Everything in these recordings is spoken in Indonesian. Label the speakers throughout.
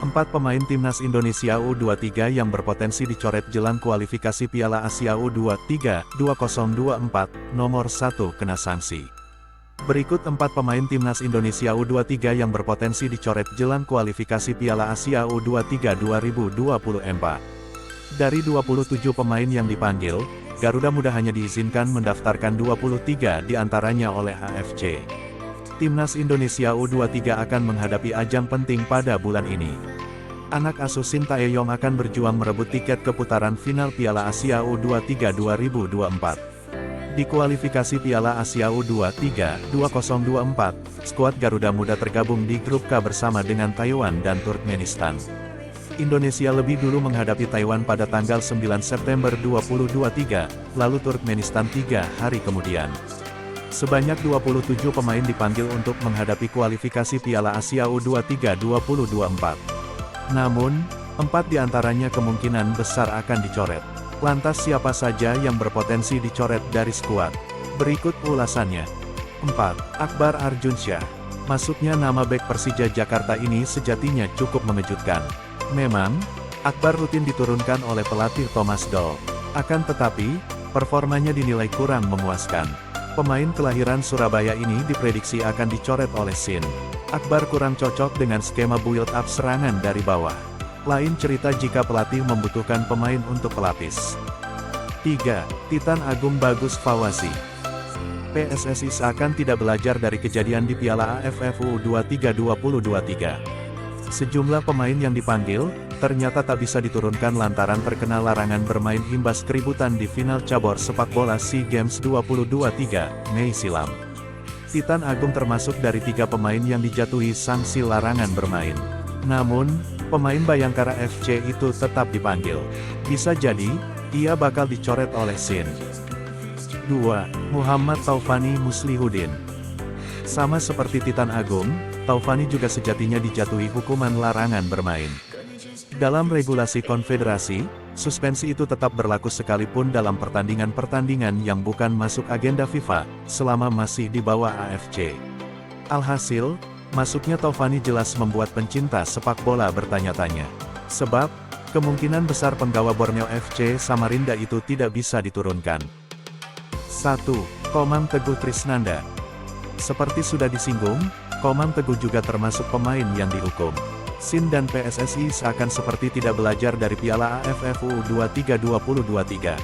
Speaker 1: 4 pemain timnas Indonesia U23 yang berpotensi dicoret jelang kualifikasi Piala Asia U23 2024, nomor 1 kena sanksi. Berikut 4 pemain timnas Indonesia U23 yang berpotensi dicoret jelang kualifikasi Piala Asia U23 2024. Dari 27 pemain yang dipanggil, Garuda Muda hanya diizinkan mendaftarkan 23 diantaranya oleh AFC. Timnas Indonesia U23 akan menghadapi ajang penting pada bulan ini. Anak asuh Shin Tae-yong akan berjuang merebut tiket ke putaran final Piala Asia U23 2024. Di kualifikasi Piala Asia U23 2024, skuad Garuda Muda tergabung di grup K bersama dengan Taiwan dan Turkmenistan. Indonesia lebih dulu menghadapi Taiwan pada tanggal 9 September 2023, lalu Turkmenistan 3 hari kemudian. Sebanyak 27 pemain dipanggil untuk menghadapi kualifikasi Piala Asia U23 2024. Namun, 4 diantaranya kemungkinan besar akan dicoret. Lantas siapa saja yang berpotensi dicoret dari skuad? Berikut ulasannya. 4. Akbar Arjunsyah. Masuknya nama bek Persija Jakarta ini sejatinya cukup mengejutkan. Memang, Akbar rutin diturunkan oleh pelatih Thomas Doll. Akan tetapi, performanya dinilai kurang memuaskan. Pemain kelahiran Surabaya ini diprediksi akan dicoret oleh Shin. Akbar kurang cocok dengan skema build-up serangan dari bawah. Lain cerita jika pelatih membutuhkan pemain untuk pelapis. 3. Titan Agung Bagus Fawzi. PSSI seakan tidak belajar dari kejadian di Piala AFF U23 2023. Sejumlah pemain yang dipanggil, ternyata tak bisa diturunkan lantaran terkena larangan bermain imbas keributan di final cabur sepak bola SEA Games 2023, Mei silam. Titan Agung termasuk dari 3 pemain yang dijatuhi sanksi larangan bermain. Namun, pemain Bayangkara FC itu tetap dipanggil. Bisa jadi, ia bakal dicoret oleh Shin. 2. Muhammad Taufani Muslihudin. Sama seperti Titan Agung, Taufani juga sejatinya dijatuhi hukuman larangan bermain. Dalam regulasi konfederasi, suspensi itu tetap berlaku sekalipun dalam pertandingan-pertandingan yang bukan masuk agenda FIFA, selama masih di bawah AFC. Alhasil, masuknya Taufani jelas membuat pencinta sepak bola bertanya-tanya. Sebab, kemungkinan besar penggawa Borneo FC Samarinda itu tidak bisa diturunkan. 1. Komang Teguh Trisnanda. Seperti sudah disinggung, Komang Teguh juga termasuk pemain yang dihukum. Shin dan PSSI seakan seperti tidak belajar dari Piala AFF U23 2023.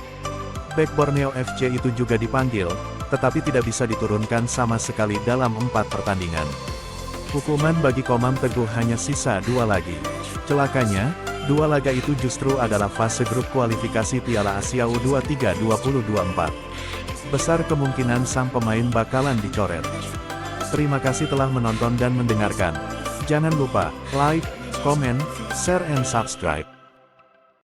Speaker 1: Bek Borneo FC itu juga dipanggil, tetapi tidak bisa diturunkan sama sekali dalam 4 pertandingan. Hukuman bagi Komang Teguh hanya sisa 2 lagi. Celakanya, 2 laga itu justru adalah fase grup kualifikasi Piala Asia U23 2024. Besar kemungkinan sang pemain bakalan dicoret. Terima kasih telah menonton dan mendengarkan. Jangan lupa like, comment, share and subscribe.